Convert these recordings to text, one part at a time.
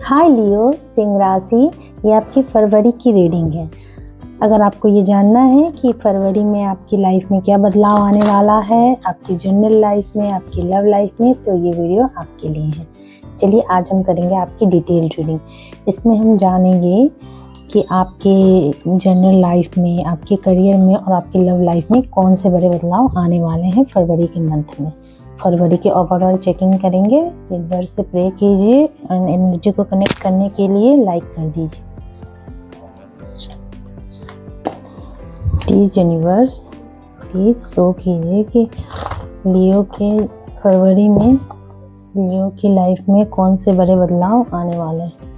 हाय लियो, सिंह राशि। ये आपकी फरवरी की रीडिंग है। अगर आपको ये जानना है कि फरवरी में आपकी लाइफ में क्या बदलाव आने वाला है, आपकी जनरल लाइफ में, आपकी लव लाइफ में, तो ये वीडियो आपके लिए है। चलिए आज हम करेंगे आपकी डिटेल रीडिंग। इसमें हम जानेंगे कि आपके जनरल लाइफ में, आपके करियर में और आपकी लव लाइफ में कौन से बड़े बदलाव आने वाले हैं फरवरी के मंथ में। फरवरी के ओवरऑल चेकिंग करेंगे। यूनिवर्स से प्रे कीजिए एंड एनर्जी को कनेक्ट करने के लिए लाइक कर दीजिए। प्लीज यूनिवर्स प्लीज शो कीजिए कि लियो के फरवरी में लियो की लाइफ में कौन से बड़े बदलाव आने वाले हैं।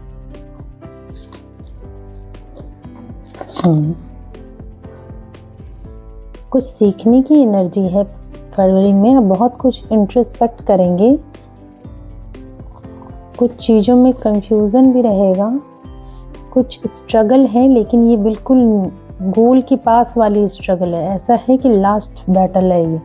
कुछ सीखने की एनर्जी है फरवरी में। आप बहुत कुछ इंट्रोस्पेक्ट करेंगे, कुछ चीज़ों में कंफ्यूजन भी रहेगा, कुछ स्ट्रगल है, लेकिन ये बिल्कुल गोल के पास वाली स्ट्रगल है। ऐसा है कि लास्ट बैटल है ये।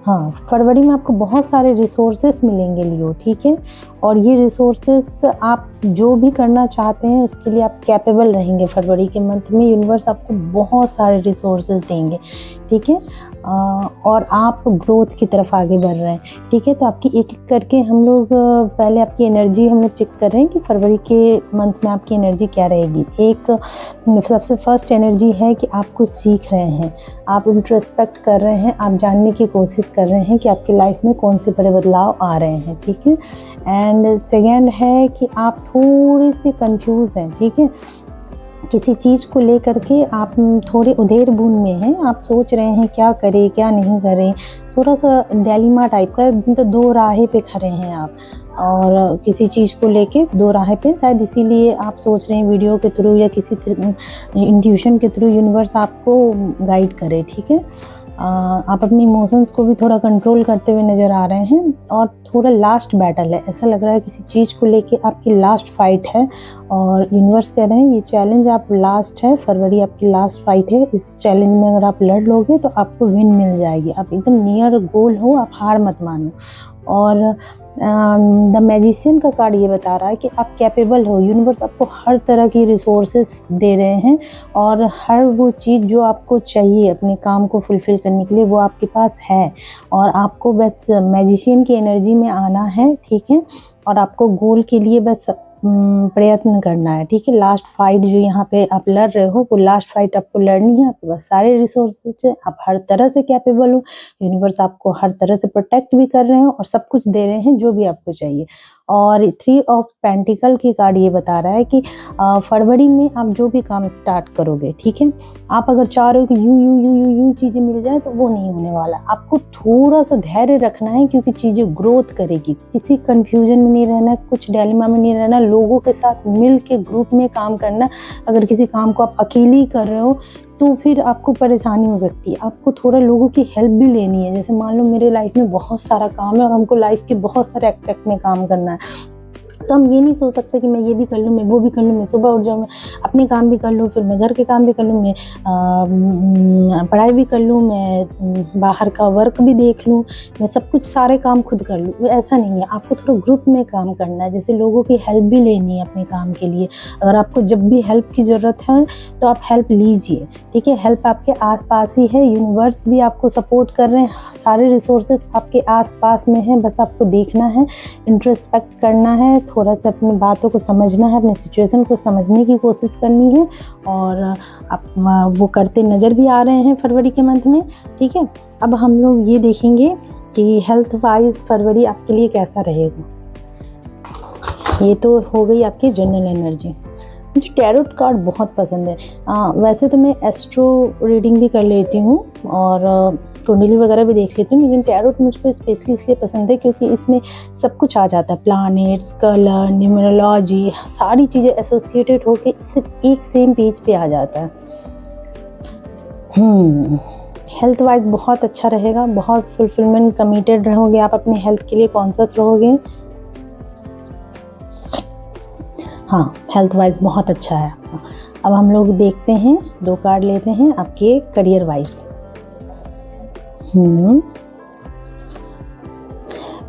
हाँ, फरवरी में आपको बहुत सारे रिसोर्सेस मिलेंगे लियो, ठीक है। और ये रिसोर्सेस आप जो भी करना चाहते हैं उसके लिए आप कैपेबल रहेंगे। फरवरी के मंथ में यूनिवर्स आपको बहुत सारे रिसोर्सेस देंगे, ठीक है। और आप ग्रोथ की तरफ आगे बढ़ रहे हैं, ठीक है। तो आपकी एक एक करके हम लोग पहले आपकी एनर्जी हम लोग चेक कर रहे हैं कि फरवरी के मंथ में आपकी एनर्जी क्या रहेगी। एक सबसे फर्स्ट एनर्जी है कि आप कुछ सीख रहे हैं, आप इंट्रोस्पेक्ट कर रहे हैं, आप जानने की कोशिश कर रहे हैं कि आपकी लाइफ में कौन से बड़े बदलाव आ रहे हैं, ठीक है। एंड सेकेंड है कि आप थोड़े से कंफ्यूज हैं, ठीक है। किसी चीज़ को लेकर के आप थोड़े उधेड़ बुन में हैं। आप सोच रहे हैं क्या करें क्या नहीं करें, थोड़ा सा डायलेमा टाइप का, तो दो राहें पे खड़े हैं आप। और किसी चीज़ को लेके दो राहें पे, शायद इसीलिए आप सोच रहे हैं वीडियो के थ्रू या किसी इंट्यूशन के थ्रू यूनिवर्स आपको गाइड करे, ठीक है। आप अपने इमोशंस को भी थोड़ा कंट्रोल करते हुए नज़र आ रहे हैं। और थोड़ा लास्ट बैटल है, ऐसा लग रहा है किसी चीज़ को लेके आपकी लास्ट फाइट है। और यूनिवर्स कह रहे हैं ये चैलेंज आप लास्ट है, फरवरी आपकी लास्ट फाइट है। इस चैलेंज में अगर आप लड़ लोगे तो आपको विन मिल जाएगी। आप एकदम नियर गोल हो, आप हार मत मानो। और द मैजिशियन का कार्ड ये बता रहा है कि आप कैपेबल हो। यूनिवर्स आपको हर तरह की रिसोर्सेस दे रहे हैं और हर वो चीज़ जो आपको चाहिए अपने काम को फुलफ़िल करने के लिए वो आपके पास है। और आपको बस मैजिशियन की एनर्जी में आना है, ठीक है। और आपको गोल के लिए बस प्रयत्न करना है, ठीक है। लास्ट फाइट जो यहाँ पे आप लड़ रहे हो वो लास्ट फाइट आपको लड़नी है। आपके पास सारे रिसोर्सेज है, आप हर तरह से कैपेबल हो। यूनिवर्स आपको हर तरह से प्रोटेक्ट भी कर रहे हैं और सब कुछ दे रहे हैं जो भी आपको चाहिए। और 3 ऑफ पेंटिकल की कार्ड ये बता रहा है कि फरवरी में आप जो भी काम स्टार्ट करोगे, ठीक है, आप अगर चाह रहे हो कि यूं चीज़ें मिल जाए तो वो नहीं होने वाला। आपको थोड़ा सा धैर्य रखना है क्योंकि चीज़ें ग्रोथ करेगी। किसी कंफ्यूजन में नहीं रहना, कुछ डायलेमा में नहीं रहना, लोगों के साथ मिल के ग्रुप में काम करना। अगर किसी काम को आप अकेले ही कर रहे हो तो फिर आपको परेशानी हो सकती है। आपको थोड़ा लोगों की हेल्प भी लेनी है। जैसे मान लो मेरे लाइफ में बहुत सारा काम है और हमको लाइफ के बहुत सारे एस्पेक्ट में काम करना है, तो हम ये नहीं सोच सकते कि मैं ये भी कर लूँ, मैं वो भी कर लूँ, मैं सुबह उठ जाऊँ, मैं अपने काम भी कर लूँ, फिर मैं घर के काम भी कर लूँ, मैं पढ़ाई भी कर लूँ, मैं बाहर का वर्क भी देख लूँ, मैं सब कुछ सारे काम खुद कर लूँ। ऐसा नहीं है, आपको थोड़ा ग्रुप में काम करना है। जैसे लोगों की हेल्प भी लेनी है अपने काम के लिए। अगर आपको जब भी हेल्प की ज़रूरत है तो आप हेल्प लीजिए, ठीक है। हेल्प आपके आसपास ही है, यूनिवर्स भी आपको सपोर्ट कर रहे हैं, सारे रिसोर्सेज आपके आसपास में हैं। बस आपको देखना है, इंट्रोस्पेक्ट करना है, थोड़ा सा अपनी बातों को समझना है, अपनी सिचुएशन को समझने की कोशिश करनी है। और आप वो करते नज़र भी आ रहे हैं फरवरी के मंथ में, ठीक है। अब हम लोग ये देखेंगे कि हेल्थ वाइज फरवरी आपके लिए कैसा रहेगा। ये तो हो गई आपकी जनरल एनर्जी। मुझे टैरोट कार्ड बहुत पसंद है। वैसे तो मैं एस्ट्रो रीडिंग भी कर लेती हूँ और कुंडली वगैरह भी देख लेती हूँ, लेकिन टैरोट मुझको स्पेशली इसलिए पसंद है क्योंकि इसमें सब कुछ आ जाता है। प्लैनेट्स, कलर, न्यूमरोलॉजी, सारी चीज़ें एसोसिएटेड होकर सिर्फ एक सेम पेज पे आ जाता है। हेल्थ वाइज बहुत अच्छा रहेगा, बहुत फुलफिलमेंट, कमिटेड रहोगे आप अपने हेल्थ के लिए, कॉन्शियस रहोगे। हाँ, हेल्थ वाइज बहुत अच्छा है आपका। अब हम लोग देखते हैं, 2 कार्ड लेते हैं आपके करियर वाइज।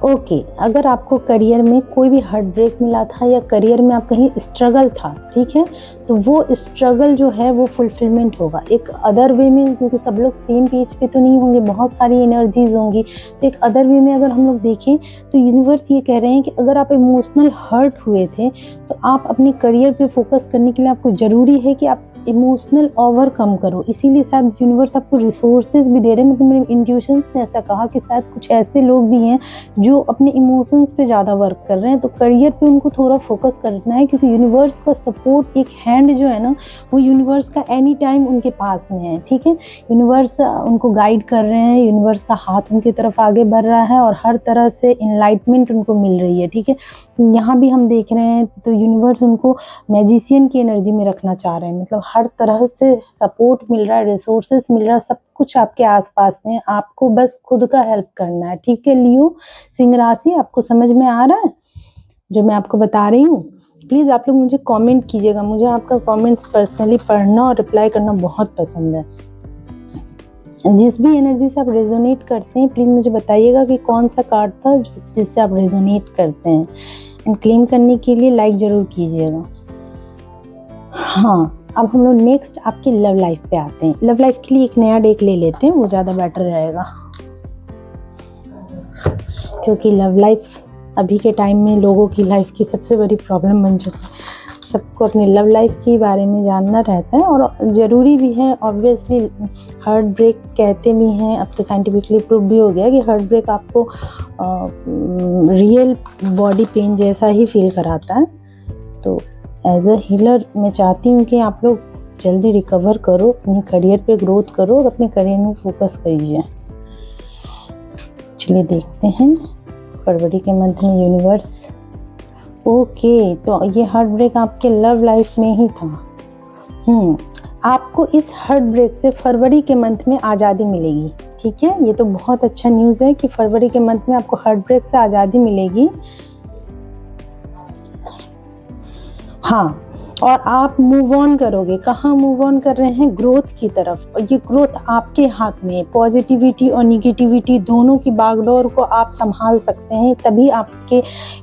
ओके, अगर आपको करियर में कोई भी हार्ट ब्रेक मिला था या करियर में आप कहीं स्ट्रगल था, ठीक है, तो वो स्ट्रगल जो है वो फुलफिलमेंट होगा एक अदर वे में, क्योंकि सब लोग सेम पेज पे तो नहीं होंगे, बहुत सारी एनर्जीज होंगी। तो एक अदर वे में अगर हम लोग देखें तो यूनिवर्स ये कह रहे हैं कि अगर आप इमोशनल हर्ट हुए थे तो आप अपने करियर पे फोकस करने के लिए आपको ज़रूरी है कि आप इमोशनल ओवरकम करो। इसीलिए शायद यूनिवर्स आपको रिसोर्सेज भी दे रहे हैं। मतलब मेरे इंट्यूशंस ने ऐसा कहा कि शायद कुछ ऐसे लोग भी हैं जो अपने इमोशंस पे ज़्यादा वर्क कर रहे हैं, तो करियर पे उनको थोड़ा फोकस करना है, क्योंकि यूनिवर्स का सपोर्ट, एक हैंड जो है ना, वो यूनिवर्स का एनी टाइम उनके पास में है, ठीक है। यूनिवर्स उनको गाइड कर रहे हैं, यूनिवर्स का हाथ उनकी तरफ आगे बढ़ रहा है और हर तरह से इनलाइटमेंट उनको मिल रही है, ठीक है। यहाँ भी हम देख रहे हैं तो यूनिवर्स उनको मैजिशियन की एनर्जी में रखना चाह रहे हैं। मतलब हर तरह से सपोर्ट मिल रहा है, रिसोर्सेज मिल रहा है, सब कुछ आपके आसपास में, आपको बस खुद का हेल्प करना है, ठीक है। लियो सिंह राशि, आपको समझ में आ रहा है जो मैं आपको बता रही हूँ? प्लीज़ आप लोग मुझे कमेंट कीजिएगा, मुझे आपका कमेंट्स पर्सनली पढ़ना और रिप्लाई करना बहुत पसंद है। जिस भी एनर्जी से आप रेजोनेट करते हैं प्लीज़ मुझे बताइएगा कि कौन सा कार्ड था जिससे आप रेजोनेट करते हैं। एंड क्लेम करने के लिए लाइक ज़रूर कीजिएगा। हाँ, अब हम लोग नेक्स्ट आपकी लव लाइफ पे आते हैं। लव लाइफ के लिए एक नया डेक ले लेते हैं, वो ज़्यादा बेटर रहेगा, क्योंकि लव लाइफ अभी के टाइम में लोगों की लाइफ की सबसे बड़ी प्रॉब्लम बन चुकी है। सबको अपनी लव लाइफ के बारे में जानना रहता है और ज़रूरी भी है। ऑब्वियसली हार्ट ब्रेक कहते भी हैं, अब तो साइंटिफिकली प्रूव भी हो गया कि हार्ट ब्रेक आपको रियल बॉडी पेन जैसा ही फील कराता है। तो एज अ हीलर मैं चाहती हूँ कि आप लोग जल्दी रिकवर करो, अपने करियर पे ग्रोथ करो और अपने करियर में फोकस कीजिए। चलिए देखते हैं फरवरी के मंथ में यूनिवर्स। ओके, तो ये हार्ट ब्रेक आपके लव लाइफ में ही था। आपको इस हार्ट ब्रेक से फरवरी के मंथ में आज़ादी मिलेगी, ठीक है। ये तो बहुत अच्छा न्यूज़ है कि फरवरी के मंथ में आपको हार्ट ब्रेक से आज़ादी मिलेगी। हाँ, और आप मूव ऑन करोगे। कहाँ मूव ऑन कर रहे हैं? ग्रोथ की तरफ। और ये ग्रोथ आपके हाथ में है। पॉजिटिविटी और निगेटिविटी दोनों की बागडोर को आप संभाल सकते हैं। तभी आपके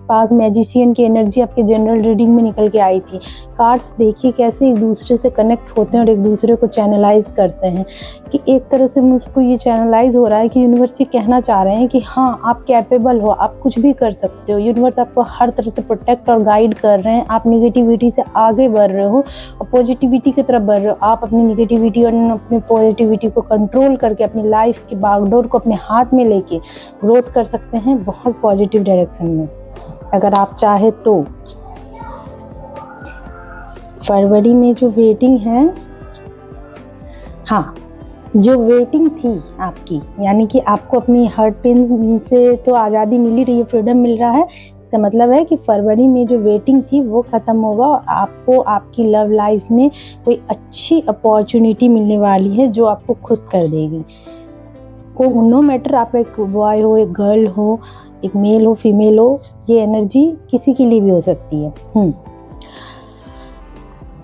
पास मैजिशियन की एनर्जी आपके जनरल रीडिंग में निकल के आई थी। कार्ड्स देखिए कैसे एक दूसरे से कनेक्ट होते हैं और एक दूसरे को चैनलाइज करते हैं, कि एक तरह से मुझको ये चैनलाइज हो रहा है कि यूनिवर्स ये कहना चाह रहे हैं कि हाँ, आप कैपेबल हो, आप कुछ भी कर सकते हो। यूनिवर्स आपको हर तरह से प्रोटेक्ट और गाइड कर रहे हैं। आप निगेटिविटी से आगे बढ़ रहे हो और पॉजिटिविटी की तरफ बढ़ रहे हो। आप अपनी निगेटिविटी और अपनी पॉजिटिविटी को कंट्रोल करके अपनी लाइफ की बागडोर को अपने हाथ में लेके ग्रोथ कर सकते हैं बहुत पॉजिटिव डायरेक्शन में, अगर आप चाहे तो। फरवरी में जो वेटिंग है, हाँ, जो वेटिंग थी आपकी, यानी कि आपको अपनी हार्ट पेन से तो आज़ादी मिल ही रही है, फ्रीडम मिल रहा है। इसका मतलब है कि फरवरी में जो वेटिंग थी वो ख़त्म होगा और आपको आपकी लव लाइफ में कोई अच्छी अपॉर्चुनिटी मिलने वाली है जो आपको खुश कर देगी। को नो मैटर आप एक बॉय हो, एक गर्ल हो, एक मेल हो, फीमेल हो, ये एनर्जी किसी के लिए भी हो सकती है।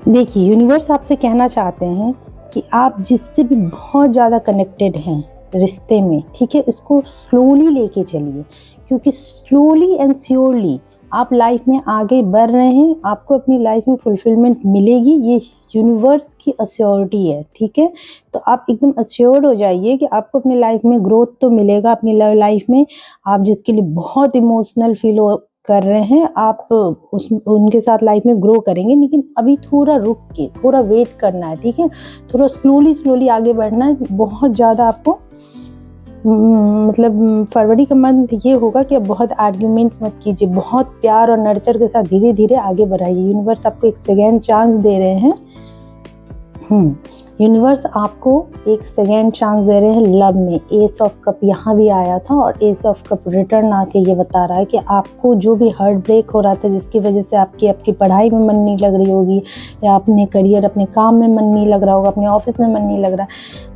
देखिए, यूनिवर्स आपसे कहना चाहते हैं कि आप जिससे भी बहुत ज़्यादा कनेक्टेड हैं रिश्ते में, ठीक है, इसको स्लोली लेके चलिए, क्योंकि स्लोली एंड श्योरली आप लाइफ में आगे बढ़ रहे हैं। आपको अपनी लाइफ में फुलफिलमेंट मिलेगी, ये यूनिवर्स की अश्योरिटी है, ठीक है। तो आप एकदम अश्योर्ड हो जाइए कि आपको अपनी लाइफ में ग्रोथ तो मिलेगा। अपनी लव लाइफ में आप जिसके लिए बहुत इमोशनल फील कर रहे हैं, आप उनके साथ लाइफ में ग्रो करेंगे, लेकिन अभी थोड़ा रुक के थोड़ा वेट करना है, ठीक है। थोड़ा स्लोली आगे बढ़ना है। बहुत ज़्यादा आपको मतलब फरवरी का मंथ ये होगा कि आप बहुत आर्ग्यूमेंट मत कीजिए, बहुत प्यार और नर्चर के साथ धीरे धीरे आगे बढ़ाइए। यूनिवर्स आपको एक सेकेंड चांस दे रहे हैं। यूनिवर्स आपको एक सेकेंड चांस दे रहे हैं लव में। एस ऑफ कप यहाँ भी आया था और एस ऑफ कप रिटर्न आके ये बता रहा है कि आपको जो भी हार्ट ब्रेक हो रहा था, जिसकी वजह से आपकी पढ़ाई में मन नहीं लग रही होगी, या अपने करियर, अपने काम में मन नहीं लग रहा होगा, अपने ऑफिस में मन नहीं लग रहा,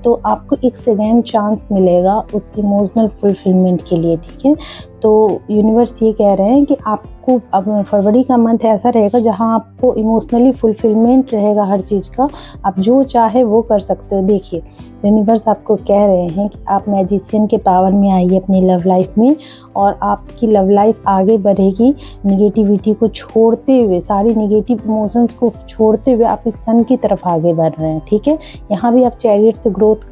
तो आपको एक सेकेंड चांस मिलेगा उस इमोशनल फुलफिलमेंट के लिए, ठीक है। तो यूनिवर्स ये कह रहे हैं कि आपको अब फरवरी का मंथ ऐसा रहेगा जहां आपको इमोशनली फुलफिलमेंट रहेगा हर चीज़ का। आप जो चाहे वो कर सकते हो। देखिए, यूनिवर्स आपको कह रहे हैं कि आप मैजिशियन के पावर में आइए अपनी लव लाइफ में और आपकी लव लाइफ आगे बढ़ेगी। निगेटिविटी को छोड़ते हुए, सारी निगेटिव इमोशंस को छोड़ते हुए आप इस सन की तरफ आगे बढ़ रहे हैं, ठीक है। यहाँ भी आप चैरियट से ग्रोथ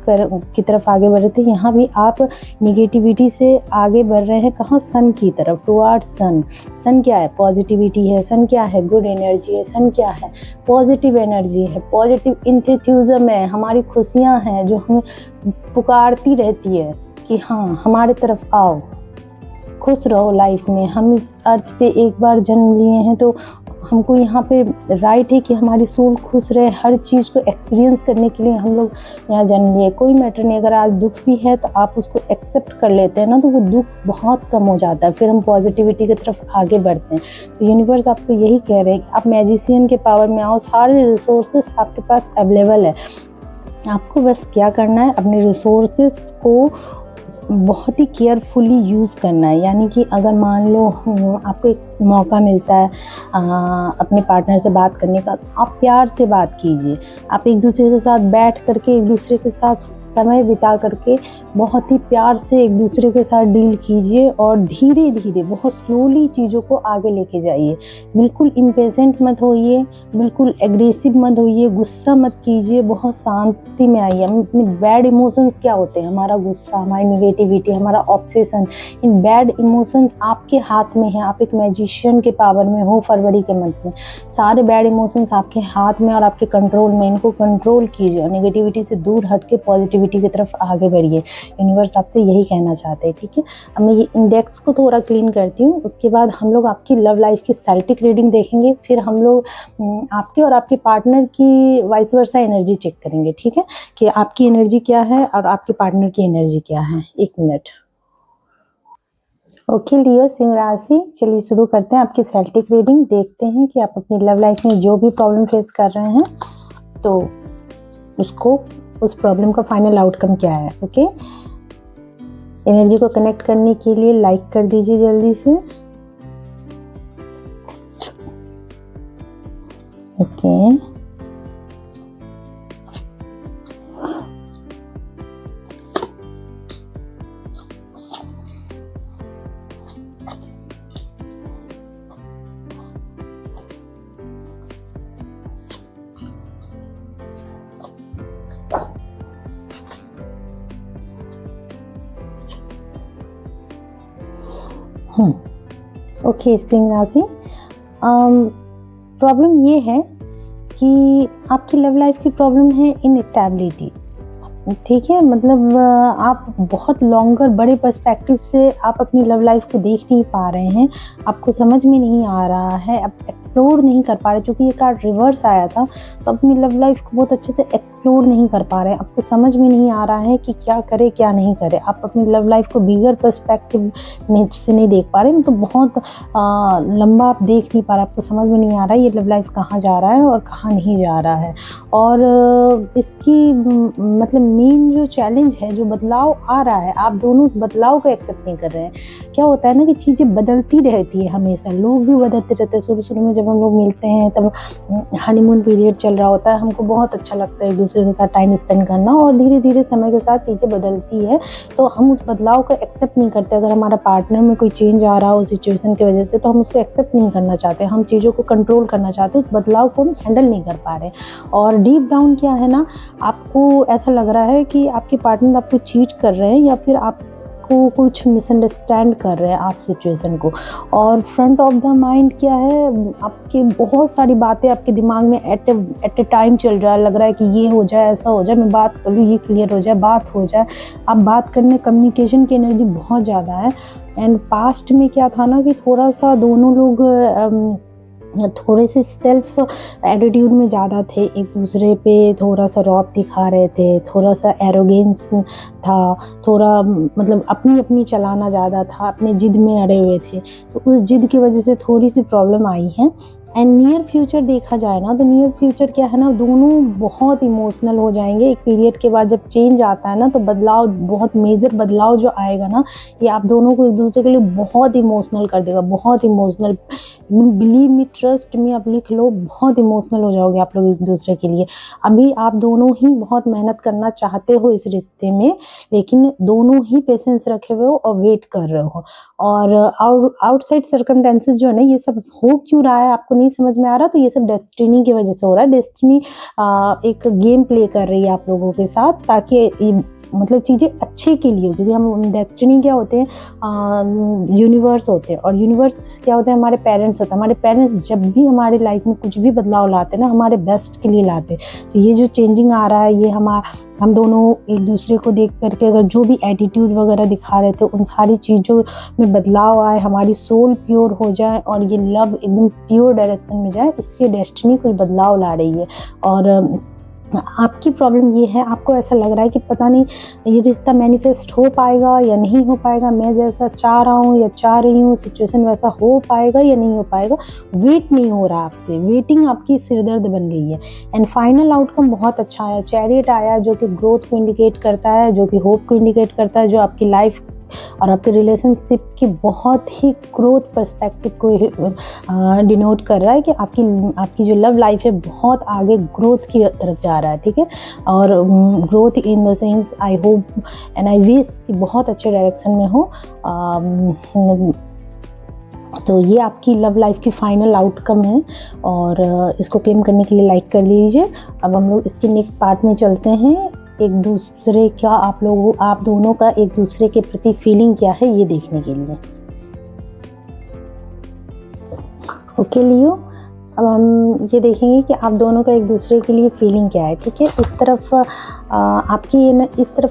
की तरफ आगे बढ़ रहे थे, यहाँ भी आप निगेटिविटी से आगे बढ़ रहे हैं। कहाँ? सन की तरफ, टुवर्ड सन। सन क्या है? पॉजिटिविटी है। सन क्या है? गुड एनर्जी है। सन क्या है? पॉजिटिव एनर्जी है, पॉजिटिव इंथुसियाज्म है, हमारी खुशियाँ हैं जो हमें पुकारती रहती है कि हाँ हमारे तरफ आओ, खुश रहो लाइफ में। हम इस अर्थ पे एक बार जन्म लिए हैं तो हमको यहाँ पे राइट है कि हमारी सोल खुश रहे। हर चीज़ को एक्सपीरियंस करने के लिए हम लोग यहाँ जन्म लिए। कोई मैटर नहीं, अगर आज दुख भी है तो आप उसको एक्सेप्ट कर लेते हैं ना, तो वो दुख बहुत कम हो जाता है, फिर हम पॉजिटिविटी की तरफ आगे बढ़ते हैं। तो यूनिवर्स आपको यही कह रहे हैं कि आप मैजिशियन के पावर में आओ, सारे रिसोर्सेस आपके पास अवेलेबल है। आपको बस क्या करना है, अपने रिसोर्सेस को बहुत ही केयरफुली यूज़ करना है। यानी कि अगर मान लो आपको एक मौका मिलता है अपने पार्टनर से बात करने का, आप प्यार से बात कीजिए। आप एक दूसरे के साथ बैठ करके, एक दूसरे के साथ समय बिता करके बहुत ही प्यार से एक दूसरे के साथ डील कीजिए और धीरे धीरे, बहुत स्लोली चीज़ों को आगे लेके जाइए। बिल्कुल इम्पेशेंट मत होइए, बिल्कुल एग्रेसिव मत होइए, गुस्सा मत कीजिए, बहुत शांति में आइए। अपने बैड इमोशंस क्या होते हैं? हमारा गुस्सा, हमारी निगेटिविटी, हमारा ऑब्सेशन, इन बैड इमोशंस आपके हाथ में है। आप एक मैजिशियन के पावर में हो फरवरी के मंथ में। सारे बैड इमोशंस आपके हाथ में और आपके कंट्रोल में, इनको कंट्रोल कीजिए और नेगेटिविटी से दूर हट के पॉजिटिविटी की तरफ आगे बढ़िए। यूनिवर्स आपसे यही कहना चाहते हैं, ठीक है। अब मैं ये इंडेक्स को थोड़ा क्लीन करती हूँ, उसके बाद हम लोग आपकी लव लाइफ की सेल्टिक रीडिंग देखेंगे, फिर हम लोग आपके और आपके पार्टनर की वाइस वर्सा एनर्जी चेक करेंगे, ठीक है, कि आपकी एनर्जी क्या है और आपके पार्टनर की एनर्जी क्या है। 1 मिनट। ओके लियो, सिंह राशि, चलिए शुरू करते हैं आपकी सेल्टिक रीडिंग। देखते हैं कि आप अपनी लव लाइफ में जो भी प्रॉब्लम फेस कर रहे हैं तो उस प्रॉब्लम का फाइनल आउटकम क्या है। ओके, एनर्जी को कनेक्ट करने के लिए लाइक कर दीजिए जल्दी से। ओके, ओके सिंह राशि, प्रॉब्लम ये है कि आपकी लव लाइफ की प्रॉब्लम है इनस्टेबिलिटी, ठीक है। मतलब आप बहुत लॉन्गर, बड़े पर्सपेक्टिव से आप अपनी लव लाइफ को देख नहीं पा रहे हैं, आपको समझ में नहीं आ रहा है, आप एक्सप्लोर नहीं कर पा रहे। क्योंकि ये कार्ड रिवर्स आया था तो अपनी लव लाइफ को बहुत अच्छे से एक्सप्लोर नहीं कर पा रहे हैं, आपको समझ में नहीं आ रहा है कि क्या करे क्या नहीं करे। आप अपनी लव लाइफ को बिगर पर्सपेक्टिव से नहीं देख पा रहे, मतलब बहुत लंबा आप देख नहीं पा रहे, आपको समझ में नहीं आ रहा है ये लव लाइफ कहाँ जा रहा है और कहाँ नहीं जा रहा है। और इसकी मतलब मेन जो चैलेंज है, जो बदलाव आ रहा है, आप दोनों उस बदलाव को एक्सेप्ट नहीं कर रहे हैं। क्या होता है ना कि चीज़ें बदलती रहती है हमेशा, लोग भी बदलते रहते हैं। शुरू में जब हम लोग मिलते हैं तब हनीमून पीरियड चल रहा होता है, हमको बहुत अच्छा लगता है एक दूसरे के साथ टाइम स्पेंड करना, और धीरे धीरे समय के साथ चीज़ें बदलती है तो हम उस बदलाव को एक्सेप्ट नहीं करते। अगर हमारा पार्टनर में कोई चेंज आ रहा हो सिचुएशन की वजह से तो हम उसको एक्सेप्ट नहीं करना चाहते, हम चीज़ों को कंट्रोल करना चाहते, उस बदलाव को हम हैंडल नहीं कर पा रहे। और डीप डाउन क्या है ना, आपको ऐसा लग रहा है कि आपके पार्टनर आपको चीट कर रहे हैं या फिर आपको कुछ मिसअंडरस्टैंड कर रहे हैं आप सिचुएशन को। और फ्रंट ऑफ द माइंड क्या है, आपकी बहुत सारी बातें आपके दिमाग में एट ए टाइम चल रहा है। लग रहा है कि ये हो जाए, ऐसा हो जाए, मैं बात कर लूँ, ये क्लियर हो जाए, बात हो जाए। आप बात करने, कम्युनिकेशन की एनर्जी बहुत ज़्यादा है। एंड पास्ट में क्या था ना कि थोड़ा सा दोनों लोग थोड़े से सेल्फ एटीट्यूड में ज़्यादा थे, एक दूसरे पे थोड़ा सा रौब दिखा रहे थे, थोड़ा सा एरोगेंस था, थोड़ा मतलब अपनी चलाना ज़्यादा था, अपने जिद में अड़े हुए थे। तो उस जिद की वजह से थोड़ी सी प्रॉब्लम आई है। एंड नियर फ्यूचर देखा जाए ना, तो नियर फ्यूचर क्या है ना, दोनों बहुत इमोशनल हो जाएंगे। एक पीरियड के बाद जब चेंज आता है ना, तो बदलाव, बहुत मेजर बदलाव जो आएगा ना, ये आप दोनों को एक दूसरे के लिए बहुत इमोशनल कर देगा, बहुत emotional. Believe me, trust me, आप लिख लो, बहुत इमोशनल हो जाओगे आप लोग एक दूसरे के लिए। अभी आप दोनों ही बहुत मेहनत करना चाहते हो इस रिश्ते में, लेकिन दोनों ही पेशेंस रखे हुए हो और वेट कर रहे हो। और आउटसाइड सर्कमस्टेंसेस जो है ना, ये सब हो क्यों रहा है आपको नहीं समझ में आ रहा, तो ये सब डेस्टिनी की वजह से हो रहा है। डेस्टिनी एक गेम प्ले कर रही है आप लोगों के साथ, ताकि मतलब चीज़ें अच्छे के लिए हो। क्योंकि हम डेस्टिनी क्या होते हैं, यूनिवर्स होते हैं, और यूनिवर्स क्या होते हैं, हमारे पेरेंट्स होते हैं। हमारे पेरेंट्स जब भी हमारे लाइफ में कुछ भी बदलाव लाते हैं ना, हमारे बेस्ट के लिए लाते हैं। तो ये जो चेंजिंग आ रहा है, ये हम दोनों एक दूसरे को देख करके अगर जो भी एटीट्यूड वगैरह दिखा रहे थे, उन सारी चीज़ों में बदलाव आए, हमारी सोल प्योर हो जाए और ये लव एकदम प्योर डायरेक्शन में जाए, इसलिए डेस्टिनी कोई बदलाव ला रही है। और आपकी प्रॉब्लम ये है, आपको ऐसा लग रहा है कि पता नहीं ये रिश्ता मैनिफेस्ट हो पाएगा या नहीं हो पाएगा, मैं जैसा चाह रहा हूँ या चाह रही हूँ सिचुएशन वैसा हो पाएगा या नहीं हो पाएगा। वेट नहीं हो रहा आपसे, वेटिंग आपकी सिरदर्द बन गई है। एंड फाइनल आउटकम बहुत अच्छा आया, चैरियट आया, जो कि ग्रोथ को इंडिकेट करता है, जो कि होप को इंडिकेट करता है, जो आपकी लाइफ और आपके रिलेशनशिप की बहुत ही ग्रोथ पर्सपेक्टिव को डिनोट कर रहा है कि आपकी जो लव लाइफ है बहुत आगे ग्रोथ की तरफ जा रहा है, ठीक है। और growth in the sense, I hope and I wish कि बहुत अच्छे डायरेक्शन में हो। तो ये आपकी लव लाइफ की फाइनल आउटकम है, और इसको क्लेम करने के लिए लाइक कर लीजिए। अब हम लोग इसके नेक्स्ट पार्ट में चलते हैं। एक दूसरे का आप दोनों का एक दूसरे के प्रति फीलिंग क्या है, ये देखने के लिए। ओके लियो, अब हम ये देखेंगे कि आप दोनों का एक दूसरे के लिए फीलिंग क्या है, ठीक है। इस तरफ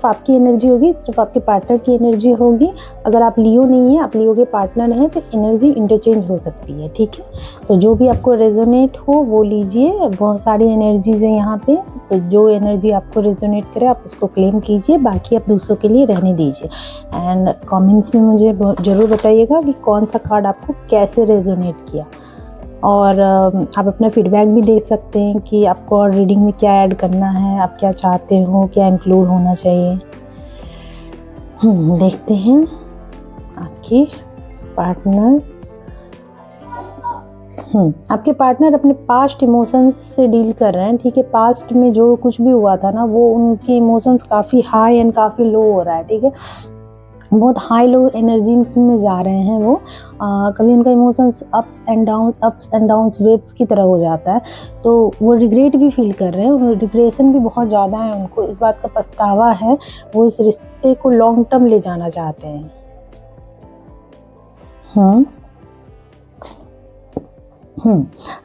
आपकी एनर्जी होगी, इस तरफ आपके पार्टनर की एनर्जी होगी। अगर आप लियो नहीं है, आप लियो के पार्टनर हैं, तो एनर्जी इंटरचेंज हो सकती है, ठीक है। तो जो भी आपको रेजोनेट हो वो लीजिए, बहुत सारी एनर्जीज हैं यहाँ पे, तो जो एनर्जी आपको रेजोनेट करे आप उसको क्लेम कीजिए, बाकी आप दूसरों के लिए रहने दीजिए। एंड कमेंट्स में मुझे ज़रूर बताइएगा कि कौन सा कार्ड आपको कैसे रेजोनेट किया। और आप अपना फीडबैक भी दे सकते हैं कि आपको और रीडिंग में क्या ऐड करना है, आप क्या चाहते हो, क्या इंक्लूड होना चाहिए। देखते हैं आपके पार्टनर। आपके पार्टनर अपने पास्ट इमोशंस से डील कर रहे हैं, ठीक है। पास्ट में जो कुछ भी हुआ था ना, वो उनके इमोशंस काफ़ी हाई एंड काफ़ी लो हो रहा है, ठीक है। बहुत हाई लो एनर्जी में जा रहे हैं वो। कभी उनका emotions ups and downs waves की तरह हो जाता है, तो वो रिग्रेट भी फील कर रहे हैं, रिग्रेशन भी बहुत ज़्यादा है उनको, इस बात का पछतावा है। वो इस रिश्ते को लॉन्ग टर्म ले जाना चाहते हैं।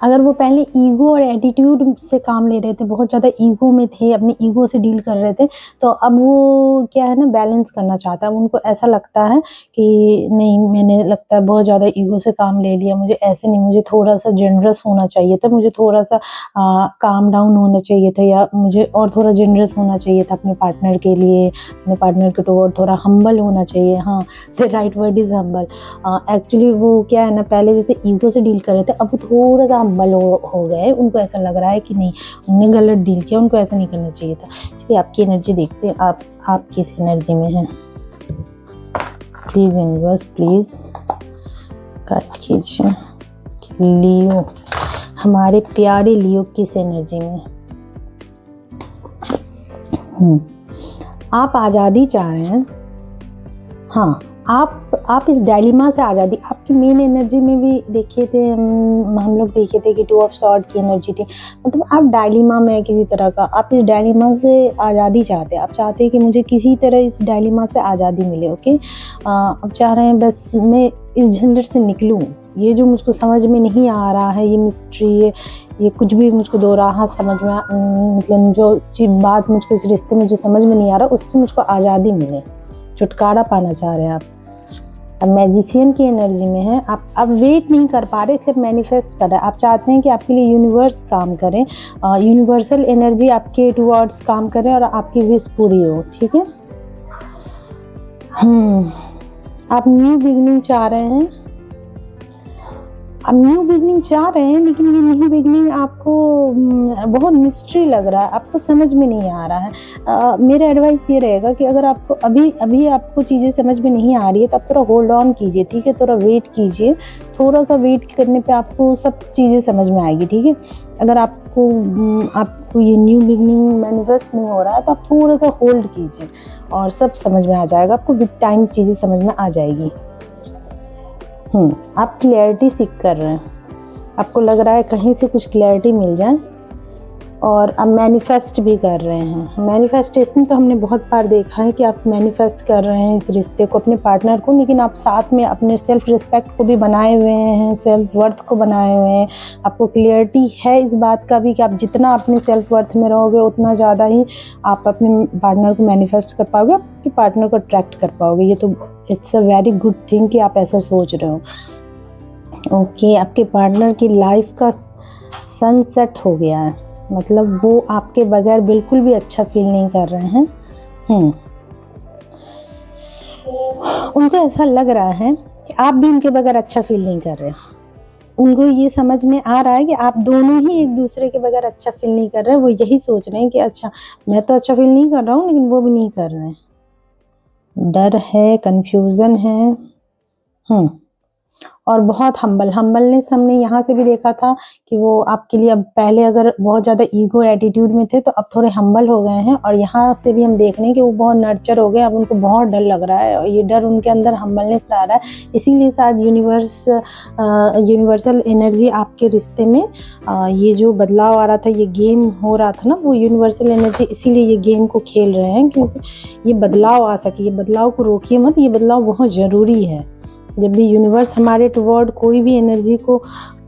अगर वो पहले ईगो और एटीट्यूड से काम ले रहे थे, बहुत ज़्यादा ईगो में थे, अपने ईगो से डील कर रहे थे, तो अब वो क्या है ना, बैलेंस करना चाहता है। उनको ऐसा लगता है कि नहीं, मैंने लगता है बहुत ज़्यादा ईगो से काम ले लिया, मुझे ऐसे नहीं, मुझे थोड़ा सा जनरस होना चाहिए था, मुझे थोड़ा सा काम डाउन होना चाहिए था, या मुझे और थोड़ा जनरस होना चाहिए था अपने पार्टनर के लिए, अपने पार्टनर के टुवर्ड थोड़ा हम्बल होना चाहिए। हाँ, the right word is humble. Actually वो क्या है ना, पहले जैसे ईगो से डील कर रहे थे, अब थोड़ा सा हम्बल हो गए। उनको ऐसा लग रहा है कि नहीं, उन्होंने गलत डील किया, उनको ऐसा नहीं करना चाहिए था। चलिए आपकी एनर्जी देखते हैं, आप किस एनर्जी में हैं। प्लीज़ यूनिवर्स, प्लीज़ गाइड कीजिए। लियो, हमारे प्यारे लियो किस एनर्जी में। आप आज़ादी चाह रहे हैं। हाँ, आप इस डायलिमा से आज़ादी, आपकी मेन एनर्जी में भी देखे थे हम लोग देखे थे कि 2 ऑफ सॉर्ड की एनर्जी थी। मतलब आप डायलिमा में किसी तरह का, आप इस डायलिमा से आज़ादी चाहते हैं। आप चाहते हैं कि मुझे किसी तरह इस डायलिमा से आज़ादी मिले, ओके। आप चाह रहे हैं बस मैं इस झंझट से निकलूँ, ये जो मुझको समझ में नहीं आ रहा है, ये मिस्ट्री, ये कुछ भी मुझको दो राह समझ में, मतलब जो बात मुझको इस रिश्ते में जो समझ में नहीं आ रहा, उससे मुझको आज़ादी मिले, छुटकारा पाना चाह रहे हैं आप। अब मैजिशियन की एनर्जी में है, आप अब वेट नहीं कर पा रहे, इसलिए मैनिफेस्ट कर रहे हैं। आप चाहते हैं कि आपके लिए यूनिवर्स काम करें, यूनिवर्सल एनर्जी आपके टुवर्ड्स काम करें और आपकी विश पूरी हो, ठीक है। आप न्यू बिगिनिंग चाह रहे हैं। अब न्यू बिगनिंग चाह रहे हैं, लेकिन ये न्यू बिगनिंग आपको बहुत मिस्ट्री लग रहा है, आपको समझ में नहीं आ रहा है। मेरा एडवाइस ये रहेगा कि अगर आपको अभी आपको चीज़ें समझ में नहीं आ रही है तो आप थोड़ा होल्ड ऑन कीजिए, ठीक है, थोड़ा वेट कीजिए। थोड़ा सा वेट करने पे आपको सब चीज़ें समझ में आएगी, ठीक है। अगर आपको ये न्यू बिगनिंग मैनिफेस्ट नहीं हो रहा है तो आप थोड़ा सा होल्ड कीजिए और सब समझ में आ जाएगा आपको, विद टाइम चीज़ें समझ में आ जाएगी। आप क्लैरिटी सीख कर रहे हैं, आपको लग रहा है कहीं से कुछ क्लैरिटी मिल जाए, और अब मैनिफेस्ट भी कर रहे हैं। मैनिफेस्टेशन तो हमने बहुत बार देखा है कि आप मैनिफेस्ट कर रहे हैं इस रिश्ते को, अपने पार्टनर को, लेकिन आप साथ में अपने सेल्फ रिस्पेक्ट को भी बनाए हुए हैं, सेल्फ वर्थ को बनाए हुए हैं। आपको क्लियरिटी है इस बात का भी कि आप जितना अपने सेल्फ वर्थ में रहोगे उतना ज़्यादा ही आप अपने पार्टनर को मैनिफेस्ट कर पाओगे, आपके पार्टनर को अट्रैक्ट कर पाओगे। ये तो it's a very good thing कि आप ऐसा सोच रहे हो। ओके, आपके पार्टनर की लाइफ का सनसेट हो गया है, मतलब वो आपके बगैर बिल्कुल भी अच्छा फील नहीं कर रहे हैं। उनको ऐसा लग रहा है कि आप भी उनके बगैर अच्छा फील नहीं कर रहे। उनको ये समझ में आ रहा है कि आप दोनों ही एक दूसरे के बगैर अच्छा फील नहीं कर रहे। वो यही सोच रहे हैं कि अच्छा, मैं तो अच्छा फील नहीं कर रहा हूँ लेकिन वो भी नहीं कर रहे हैं। डर है, कंफ्यूजन है, और बहुत हम्बलनेस हमने यहाँ से भी देखा था कि वो आपके लिए, अब पहले अगर बहुत ज़्यादा ईगो एटीट्यूड में थे तो अब थोड़े हम्बल हो गए हैं, और यहाँ से भी हम देख रहे हैं कि वो बहुत नर्चर हो गए। अब उनको बहुत डर लग रहा है और ये डर उनके अंदर हम्बलनेस ला रहा है। इसीलिए शायद यूनिवर्सल एनर्जी आपके रिश्ते में ये जो बदलाव आ रहा था, ये गेम हो रहा था ना, वो यूनिवर्सल एनर्जी इसीलिए ये गेम को खेल रहे हैं, क्योंकि ये बदलाव आ सके। ये बदलाव को रोकिए मत, ये बदलाव बहुत ज़रूरी है। जब भी यूनिवर्स हमारे टुवर्ड कोई भी एनर्जी को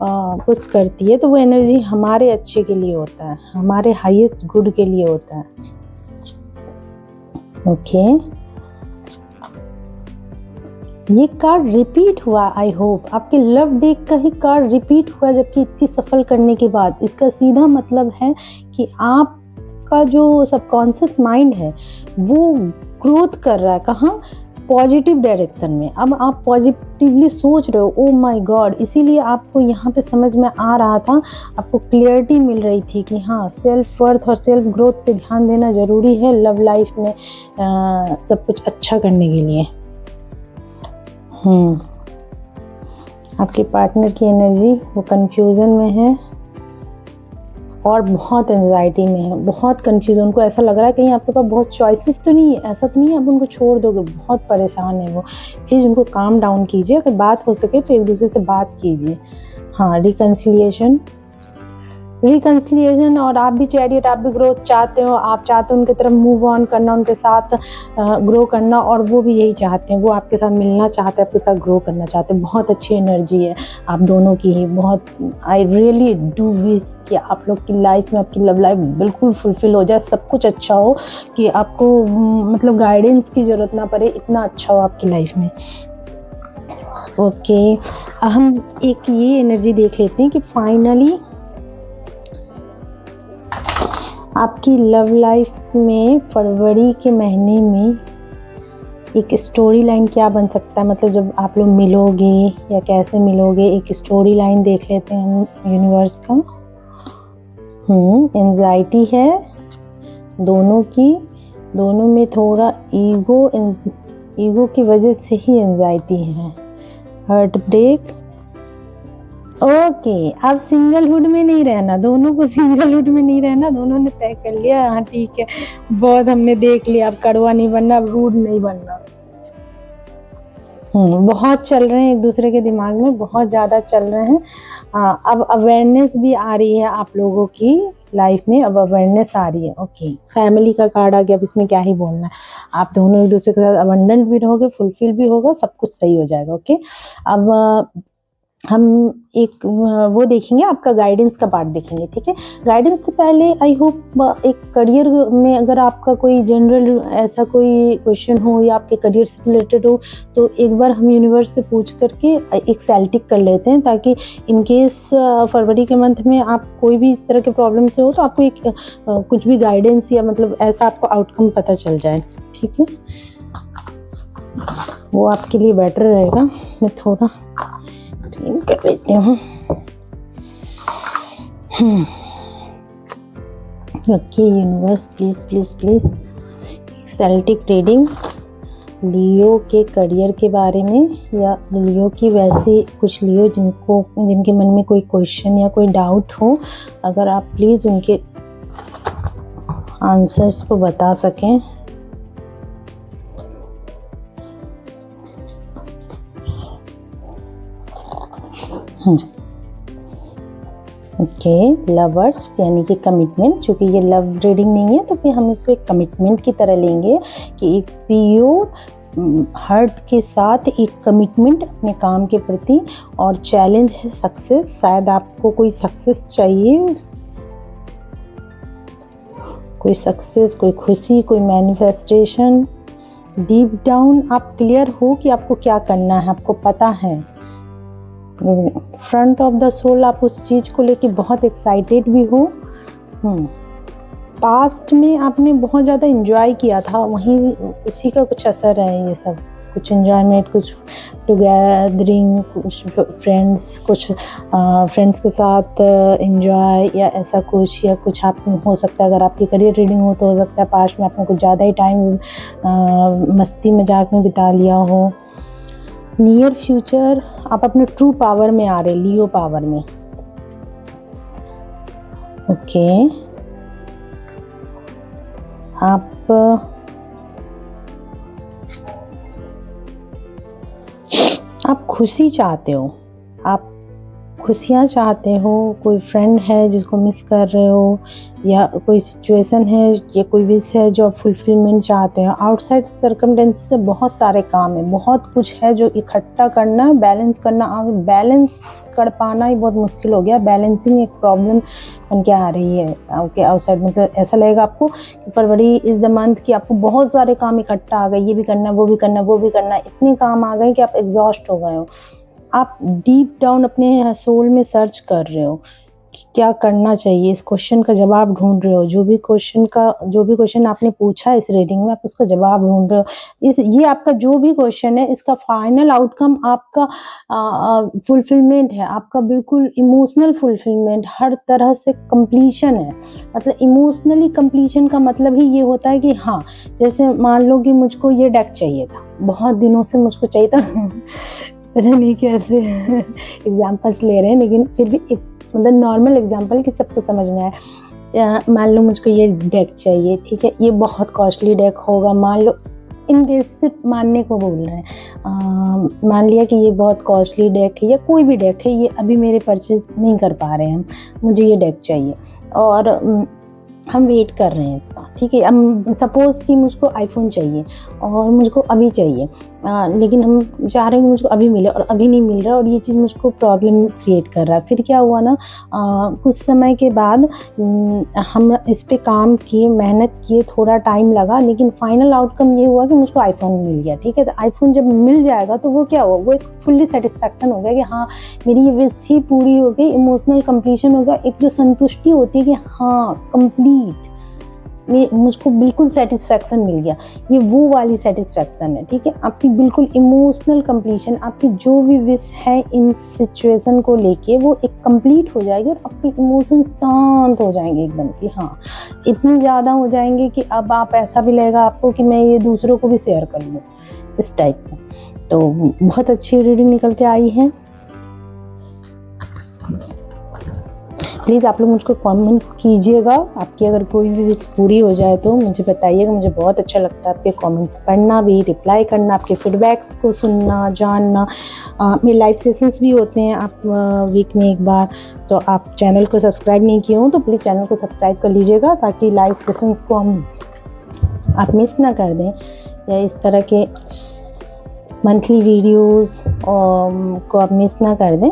पुश करती है तो वो एनर्जी हमारे अच्छे के लिए होता है, हमारे हाईएस्ट गुड के लिए होता है। ओके, ये कार्ड रिपीट हुआ। आई होप आपके लव डेक का ही कार्ड रिपीट हुआ, जबकि इतनी सफल करने के बाद। इसका सीधा मतलब है कि आपका जो सबकॉन्शियस माइंड है वो ग्रोथ कर रहा है। कहाँ? पॉजिटिव डायरेक्शन में। अब आप पॉजिटिवली सोच रहे हो, ओ माय गॉड। इसीलिए आपको यहाँ पे समझ में आ रहा था, आपको क्लियरिटी मिल रही थी कि हाँ, सेल्फ वर्थ और सेल्फ ग्रोथ पे ध्यान देना ज़रूरी है लव लाइफ में सब कुछ अच्छा करने के लिए। आपके पार्टनर की एनर्जी वो कंफ्यूजन में है और बहुत एंजाइटी में है, बहुत कंफ्यूजन। उनको ऐसा लग रहा है कहीं आपके पास बहुत चॉइसेस तो नहीं है, ऐसा तो नहीं है आप उनको छोड़ दोगे। बहुत परेशान है वो। प्लीज़ उनको काम डाउन कीजिए, अगर बात हो सके तो एक दूसरे से बात कीजिए। हाँ, रिकन्सिलिएशन। और आप भी चैरियट, आप भी ग्रोथ चाहते हो, आप चाहते हो उनकी तरफ मूव ऑन करना, उनके साथ ग्रो करना, और वो भी यही चाहते हैं। वो आपके साथ मिलना चाहते हैं, आपके साथ ग्रो करना चाहते हैं। बहुत अच्छी एनर्जी है आप दोनों की ही। बहुत आई रियली डू विश कि आप लोग की लाइफ में, आपकी लव लाइफ बिल्कुल फुलफिल हो जाए, सब कुछ अच्छा हो, कि आपको मतलब गाइडेंस की ज़रूरत ना पड़े, इतना अच्छा हो आपकी लाइफ में। ओके, हम एक ये एनर्जी देख लेते हैं कि फाइनली आपकी लव लाइफ में फरवरी के महीने में एक स्टोरी लाइन क्या बन सकता है। मतलब जब आप लोग मिलोगे या कैसे मिलोगे, एक स्टोरी लाइन देख लेते हैं हम यूनिवर्स का। एंजाइटी है दोनों की, दोनों में थोड़ा ईगो की वजह से ही एंजाइटी है। Heart break. ओके, अब सिंगलहुड में नहीं रहना, दोनों को सिंगलहुड में नहीं रहना, दोनों ने तय कर लिया। हाँ ठीक है, बहुत हमने देख लिया, अब कड़वा नहीं बनना, अब रूड नहीं बनना। बहुत चल रहे हैं एक दूसरे के दिमाग में, बहुत ज़्यादा चल रहे हैं। अब अवेयरनेस भी आ रही है आप लोगों की लाइफ में, अब अवेयरनेस आ रही है। ओके, फैमिली का कार्ड आ गया। अब इसमें क्या ही बोलना है, आप दोनों एक दूसरे के साथ अबंडेंट भी रहोगे, फुलफिल भी होगा, सब कुछ सही हो जाएगा। ओके, अब हम एक वो देखेंगे, आपका गाइडेंस का पार्ट देखेंगे। ठीक है, गाइडेंस से पहले आई होप एक करियर में अगर आपका कोई जनरल ऐसा कोई क्वेश्चन हो या आपके करियर से रिलेटेड हो, तो एक बार हम यूनिवर्स से पूछ करके एक सेल्टिक कर लेते हैं, ताकि इन केस फरवरी के मंथ में आप कोई भी इस तरह के प्रॉब्लम से हो तो आपको एक कुछ भी गाइडेंस या मतलब ऐसा आपको आउटकम पता चल जाए। ठीक है, वो आपके लिए बेटर रहेगा। मैं थोड़ा क्लीन कर लेती हूँ। Okay universe, please please please Celtic reading Leo के करियर के बारे में, या लियो की वैसे कुछ लियो जिनके मन में कोई क्वेश्चन या कोई डाउट हो, अगर आप प्लीज़ उनके आंसर्स को बता सकें। ओके लवर्स यानी कि कमिटमेंट, चूँकि ये लव रीडिंग नहीं है तो फिर हम इसको एक कमिटमेंट की तरह लेंगे कि एक प्योर हार्ट के साथ एक कमिटमेंट अपने काम के प्रति, और चैलेंज है सक्सेस। शायद आपको कोई सक्सेस चाहिए, कोई सक्सेस, कोई खुशी, कोई मैनिफेस्टेशन। डीप डाउन आप क्लियर हो कि आपको क्या करना है, आपको पता है। फ्रंट ऑफ द सोल आप उस चीज़ को लेके बहुत एक्साइटेड भी हो। पास्ट में आपने बहुत ज़्यादा एंजॉय किया था, वहीं उसी का कुछ असर है ये सब, कुछ एंजॉयमेंट, कुछ टुगेदरिंग, कुछ फ्रेंड्स के साथ एंजॉय या ऐसा कुछ, या कुछ आप हो सकता है अगर आपकी करियर रीडिंग हो तो हो सकता है पास्ट में आपने कुछ ज़्यादा ही टाइम मस्ती मजाक में बिता लिया हो। नियर फ्यूचर आप अपने ट्रू पावर में आ रहे, लियो पावर में। ओके आप खुशी चाहते हो, आप खुशियाँ चाहते हो। कोई फ्रेंड है जिसको मिस कर रहे हो, या कोई सिचुएशन है या कोई विश है जो आप फुलफिलमेंट चाहते हो। आउटसाइड सर्कमस्टेंसेस से बहुत सारे काम है, बहुत कुछ है जो इकट्ठा करना, बैलेंस करना। बैलेंस कर पाना ही बहुत मुश्किल हो गया, बैलेंसिंग एक प्रॉब्लम बन के आ रही है आपके आउटसाइड। मतलब ऐसा लगेगा आपको कि फरवरी इज़ द मंथ कि आपको बहुत सारे काम इकट्ठा आ गए, ये भी करना, वो भी करना, वो भी करना, इतने काम आ गए कि आप एग्जॉस्ट हो गए हो। आप डीप डाउन अपने सोल में सर्च कर रहे हो कि क्या करना चाहिए, इस क्वेश्चन का जवाब ढूंढ रहे हो। जो भी क्वेश्चन आपने पूछा इस रीडिंग में, आप उसका जवाब ढूंढ रहे हो। ये आपका जो भी क्वेश्चन है, इसका फाइनल आउटकम आपका फुलफिलमेंट है, आपका बिल्कुल इमोशनल फुलफिलमेंट, हर तरह से कंप्लीशन है। मतलब इमोशनली कंप्लीशन का मतलब ही ये होता है कि हाँ, जैसे मान लो कि मुझको ये डेक चाहिए था, बहुत दिनों से मुझको चाहिए था पता नहीं कैसे एग्जाम्पल्स ले रहे हैं, लेकिन फिर भी एक मतलब नॉर्मल एग्जांपल कि सबको समझ में आए। मान लो मुझको ये डेक चाहिए, ठीक है, ये बहुत कॉस्टली डेक होगा। मान लो इन केस सिर्फ मानने को बोल रहे हैं, मान लिया कि ये बहुत कॉस्टली डेक है या कोई भी डेक है, ये अभी मेरे परचेज नहीं कर पा रहे हैं, मुझे ये डेक चाहिए और हम वेट कर रहे हैं इसका, ठीक है। अब सपोज़ कि मुझको आईफोन चाहिए और मुझको अभी चाहिए, लेकिन हम चाह रहे हैं कि मुझको अभी मिले और अभी नहीं मिल रहा, और ये चीज़ मुझको प्रॉब्लम क्रिएट कर रहा है। फिर क्या हुआ ना, कुछ समय के बाद हम इस पे काम किए, मेहनत किए, थोड़ा टाइम लगा, लेकिन फाइनल आउटकम ये हुआ कि मुझको आईफोन मिल गया, ठीक है। तो आईफोन जब मिल जाएगा तो वो क्या हुआ, वो एक फुल्ली सेटिस्फैक्शन हो गया कि हाँ मेरी ये विश ही पूरी हो गई, इमोशनल कंप्लीशन हो गया। एक जो संतुष्टि होती है कि हाँ कंप्लीट, मुझको बिल्कुल सेटिस्फैक्शन मिल गया, ये वो वाली सेटिस्फैक्शन है, ठीक है। आपकी बिल्कुल इमोशनल कंप्लीशन, आपकी जो भी विश है इन सिचुएशन को लेके वो एक कंप्लीट हो जाएगी, और आपके इमोशन शांत हो जाएंगे एकदम कि हाँ, इतने ज़्यादा हो जाएंगे कि अब आप ऐसा भी लगेगा आपको कि मैं ये दूसरों को भी शेयर कर लूँ, इस टाइप का। तो बहुत अच्छी रीडिंग निकल के आई है। प्लीज़ आप लोग मुझको कमेंट कीजिएगा, आपकी अगर कोई भी विश पूरी हो जाए तो मुझे बताइएगा, मुझे बहुत अच्छा लगता है आपके कमेंट पढ़ना भी, रिप्लाई करना, आपके फीडबैक्स को सुनना, जानना। मेरे लाइव सेशंस भी होते हैं आप वीक में एक बार, तो आप चैनल को सब्सक्राइब नहीं किए हो तो प्लीज़ चैनल को सब्सक्राइब कर लीजिएगा, ताकि लाइव सेशंस को आप मिस ना कर दें, या इस तरह के मंथली वीडियोज़ को आप मिस ना कर दें।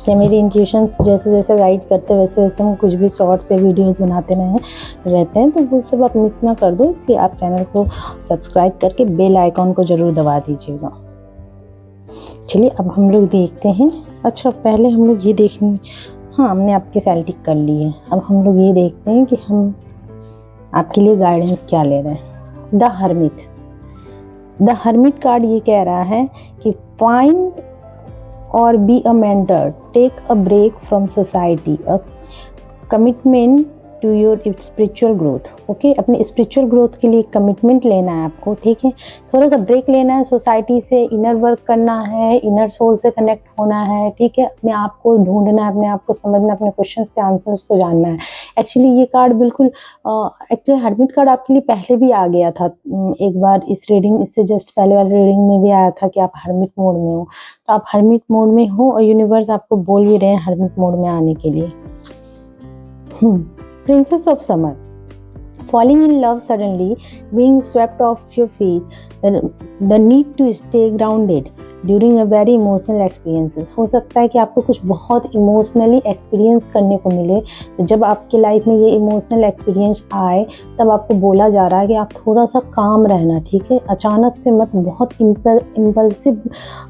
या मेरी इंट्यूशंस जैसे जैसे गाइड करते हैं वैसे वैसे हम कुछ भी शॉर्ट्स या वीडियोस बनाते रहते हैं, तो वो सब आप मिस ना कर दो, इसलिए आप चैनल को सब्सक्राइब करके बेल आइकॉन को ज़रूर दबा दीजिएगा। चलिए अब हम लोग देखते हैं। अच्छा पहले हम लोग ये देखेंगे, हाँ हमने आपकी सेल्टिक कर ली है, अब हम लोग ये देखते हैं कि हम आपके लिए गाइडेंस क्या ले रहे हैं। The hermit, the hermit card ये कह रहा है कि find or be a mentor, take a break from society, a commitment to your spiritual growth. Okay, अपने स्पिरिचुअल ग्रोथ के लिए कमिटमेंट लेना है आपको, ठीक है। थोड़ा सा ब्रेक लेना है सोसाइटी से, इनर वर्क करना है, इनर सोल से कनेक्ट होना है, ठीक है। अपने आप को ढूंढना है, अपने आप को समझना, अपने क्वेश्चंस के आंसर्स को जानना है। एक्चुअली ये कार्ड बिल्कुल एक्चुअली हर्मिट कार्ड आपके लिए पहले भी आ गया था एक बार, इस रीडिंग इससे जस्ट पहले वाली रीडिंग में भी आया था कि आप हर्मिट मोड में हो। तो आप हर्मिट मोड में हो और यूनिवर्स आपको बोल भी रहे हैं हर्मिट मोड में आने के लिए। Princess of Summer, falling in love suddenly, being swept off your feet, the need to stay grounded during a very emotional experiences. हो सकता है कि आपको कुछ बहुत इमोशनली एक्सपीरियंस करने को मिले, तो जब आपके लाइफ में ये इमोशनल एक्सपीरियंस आए तब आपको बोला जा रहा है कि आप थोड़ा सा काम रहना, ठीक है। अचानक से मत, बहुत इम्पल्सिव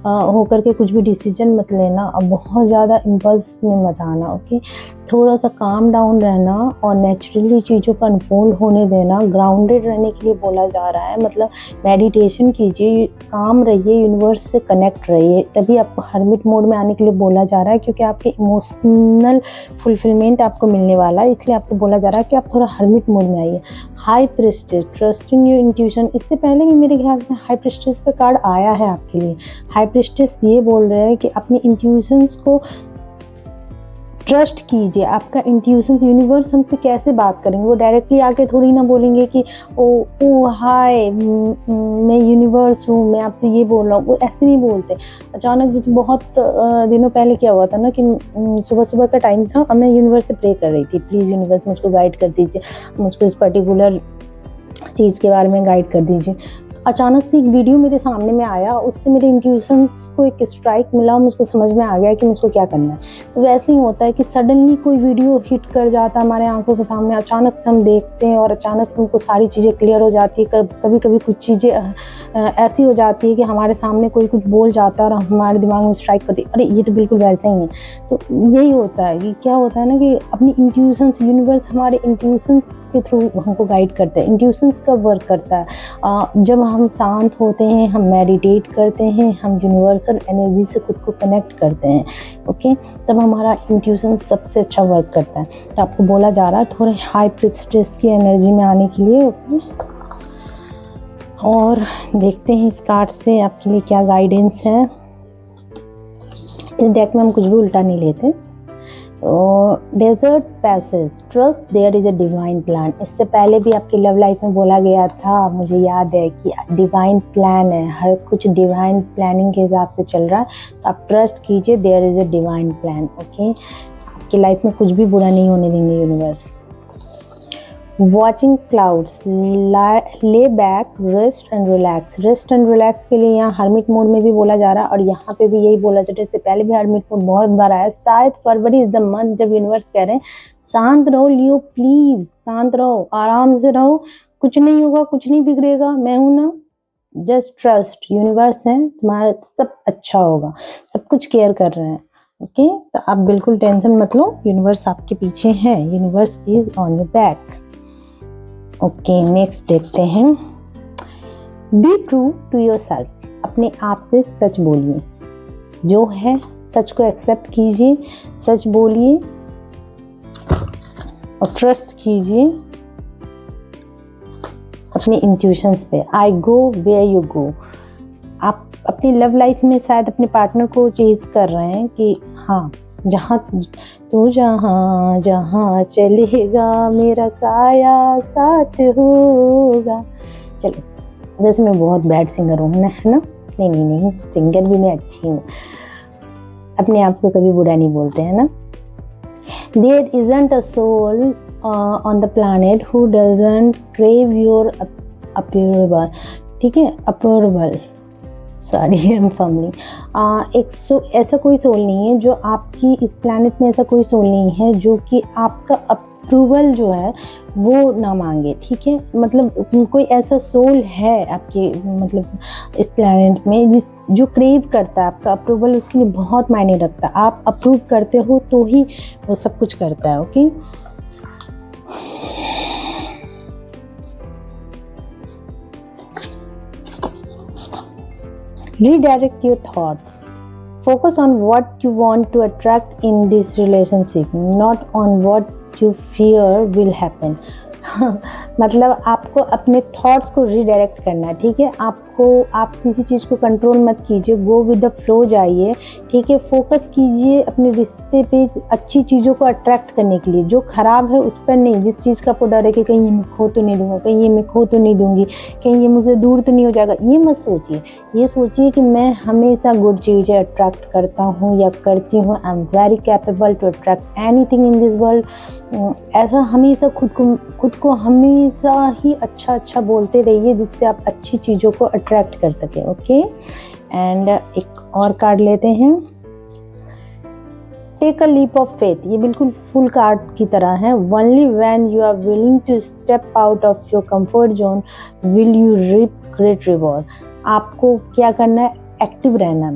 होकर के कुछ भी डिसीजन मत लेना और बहुत ज़्यादा इम्पल्स में मत आना, ओके। थोड़ा सा काम डाउन रहना और नेचुरली चीज़ों को अनफोल्ड होने देना, ग्राउंडेड रहने के लिए बोला जा रहा है। मतलब मेडिटेशन कीजिए, काम रहिए, यूनिवर्स से कनेक्ट रहिए, तभी आपको हर्मिट मोड में आने के लिए बोला जा रहा है, क्योंकि आपके इमोशनल फुलफिलमेंट आपको मिलने वाला है, इसलिए आपको बोला जा रहा है कि आप थोड़ा हर्मिट मोड में आइए। High priestess, trust in your intuition. इससे पहले भी मेरे ख्याल से हाई प्रिस्टेस का कार्ड आया है आपके लिए। हाई प्रिस्टेस ये बोल रहे हैं कि अपनी इंट्यूशंस को ट्रस्ट कीजिए। आपका इंट्यूशंस, यूनिवर्स हमसे कैसे बात करेंगे, वो डायरेक्टली आके थोड़ी ना बोलेंगे कि ओ हाय मैं यूनिवर्स हूँ, मैं आपसे ये बोल रहा हूँ, वो ऐसे नहीं बोलते। अचानक बहुत दिनों पहले क्या हुआ था ना कि सुबह सुबह का टाइम था और मैं यूनिवर्स से प्रे कर रही थी, प्लीज़ यूनिवर्स मुझको गाइड कर दीजिए, मुझको इस पर्टिकुलर चीज़ के बारे में गाइड कर दीजिए। अचानक से एक वीडियो मेरे सामने में आया, उससे मेरे इंट्यूशंस को एक स्ट्राइक मिला, मुझको समझ में आ गया कि मुझको क्या करना है। तो वैसे ही होता है कि सडनली कोई वीडियो हिट कर जाता है हमारे आंखों के सामने, अचानक से हम देखते हैं और अचानक से हमको सारी चीज़ें क्लियर हो जाती है। कभी कभी कुछ चीज़ें ऐसी हो जाती है कि हमारे सामने कोई कुछ बोल जाता है और हमारे दिमाग में स्ट्राइक करती है, अरे ये तो बिल्कुल वैसा ही है। तो यही होता है कि क्या होता है ना कि अपनी इंट्यूशंस, यूनिवर्स हमारे इंट्यूशंस के थ्रू हमको गाइड करते हैं। इंट्यूशंस कब वर्क करता है? जब हम शांत होते हैं, हम मेडिटेट करते हैं, हम यूनिवर्सल एनर्जी से खुद को कनेक्ट करते हैं, ओके, तब हमारा इंट्यूशन सबसे अच्छा वर्क करता है। तो आपको बोला जा रहा है थोड़े हाई प्रिस्टेस की एनर्जी में आने के लिए, ओके। और देखते हैं इस कार्ड से आपके लिए क्या गाइडेंस है। इस डेक में हम कुछ भी उल्टा नहीं लेते। तो desert passage, trust there is a divine plan. इससे पहले भी आपकी लव लाइफ में बोला गया था, मुझे याद है कि डिवाइन प्लान है, हर कुछ डिवाइन प्लानिंग के हिसाब से चल रहा है। तो आप ट्रस्ट कीजिए, there is a divine plan, okay. आपकी लाइफ में कुछ भी बुरा नहीं होने देंगे universe. Watching clouds, lay back, rest and relax. Rest and relax के लिए यहाँ हर्मिट मोड में भी बोला जा रहा है और यहाँ पे भी यही बोला जा रहा है। इससे पहले भी हर्मिट मोड बहुत बार आया, शायद फरवरी इज द मंथ जब यूनिवर्स कह रहे हैं शांत रहो लियो, प्लीज शांत रहो, आराम से रहो, कुछ नहीं होगा, कुछ नहीं बिगड़ेगा, मैं हूं ना, जस्ट ट्रस्ट, यूनिवर्स है, तुम्हारा सब अच्छा होगा, सब कुछ केयर कर रहे हैं, ओके। तो आप बिल्कुल टेंशन मत लो, यूनिवर्स आपके पीछे है, universe is on your back, okay. Next देखते हैं, be true to yourself. अपने आप से सच बोलिए, जो है सच को एक्सेप्ट कीजिए, सच बोलिए और ट्रस्ट कीजिए अपने इंट्यूशंस पे। आई गो वेयर यू गो। आप अपनी लव लाइफ में शायद अपने पार्टनर को चेज कर रहे हैं कि हाँ, जहाँ तू जहाँ जहाँ चलेगा मेरा साया साथ होगा। चलो, वैसे मैं बहुत बैड सिंगर हूँ ना, है ना? नहीं, सिंगर भी मैं अच्छी हूँ, अपने आप को कभी बुरा नहीं बोलते हैं ना। There isn't a soul on the planet who doesn't crave your approval, ठीक है, approval, sorry I am fumbling. ऐसा कोई सोल नहीं है जो आपकी, इस प्लैनेट में ऐसा कोई सोल नहीं है जो कि आपका अप्रूवल जो है वो ना मांगे, ठीक है। मतलब कोई ऐसा सोल है आपके, मतलब इस प्लैनेट में जो क्रेव करता है आपका अप्रूवल, उसके लिए बहुत मायने रखता है। आप अप्रूव करते हो तो ही वो सब कुछ करता है, okay. Redirect your thoughts. Focus on what you want to attract in this relationship, not on what you fear will happen. मतलब आपको अपने थॉट्स को रिडायरेक्ट करना है, ठीक है। आप किसी चीज़ को कंट्रोल मत कीजिए, गो विद द फ्लो जाइए, ठीक है। फोकस कीजिए अपने रिश्ते पे अच्छी चीज़ों को अट्रैक्ट करने के लिए, जो ख़राब है उस पर नहीं। जिस चीज़ का आपको डर है कि कहीं ये मैं खो तो नहीं दूँगा, कहीं ये मैं खो तो नहीं दूँगी, कहीं ये मुझसे दूर तो नहीं हो जाएगा, ये मत सोचिए। ये सोचिए कि मैं हमेशा गुड चीज़ें अट्रैक्ट करता हूँ या करती हूँ। I am very capable to attract anything in this world. ऐसा हमेशा खुद को हमेशा ही अच्छा बोलते रहिए, जिससे आप अच्छी चीज़ों को अट्रैक्ट कर सकें। ओके, एंड एक और कार्ड लेते हैं। Take a leap of faith. ये बिल्कुल फुल कार्ड की तरह है। Only when you are willing to step out of your comfort zone will you reap great reward. आपको क्या करना है? एक्टिव रहना,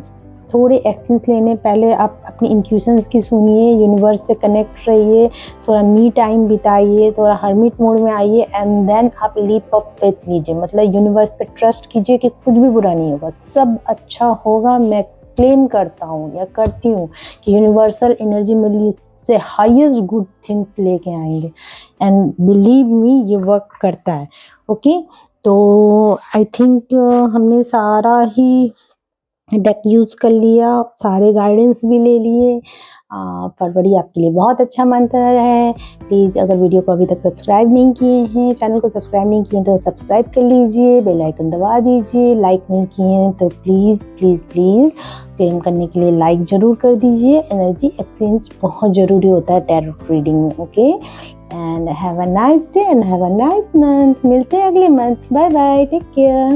थोड़े एक्शंस लेने। पहले आप अपनी इंट्यूशंस की सुनिए, यूनिवर्स से कनेक्ट रहिए, थोड़ा मी टाइम बिताइए, थोड़ा हर्मिट मोड में आइए, एंड देन आप लीप ऑफ फेथ लीजिए। मतलब यूनिवर्स पे ट्रस्ट कीजिए कि कुछ भी बुरा नहीं होगा, सब अच्छा होगा। मैं क्लेम करता हूँ या करती हूँ कि यूनिवर्सल एनर्जी मेरे लिए से हाईएस्ट गुड थिंग्स लेके आएंगे, एंड बिलीव मी ये वर्क करता है। ओके, तो आई थिंक हमने सारा ही डेक यूज़ कर लिया, सारे गाइडेंस भी ले लिए। फरवरी आपके लिए बहुत अच्छा मंथ है। प्लीज़ अगर वीडियो को अभी तक सब्सक्राइब नहीं किए हैं, चैनल को सब्सक्राइब नहीं किए तो सब्सक्राइब कर लीजिए, बेल आइकन दबा दीजिए। लाइक नहीं किए हैं तो प्लीज़ क्लेम करने के लिए लाइक ज़रूर कर दीजिए। एनर्जी एक्सचेंज बहुत ज़रूरी होता है टैरो रीडिंग में। Okay, and have a nice day and have a nice month. मिलते हैं अगले month. Bye bye, take care.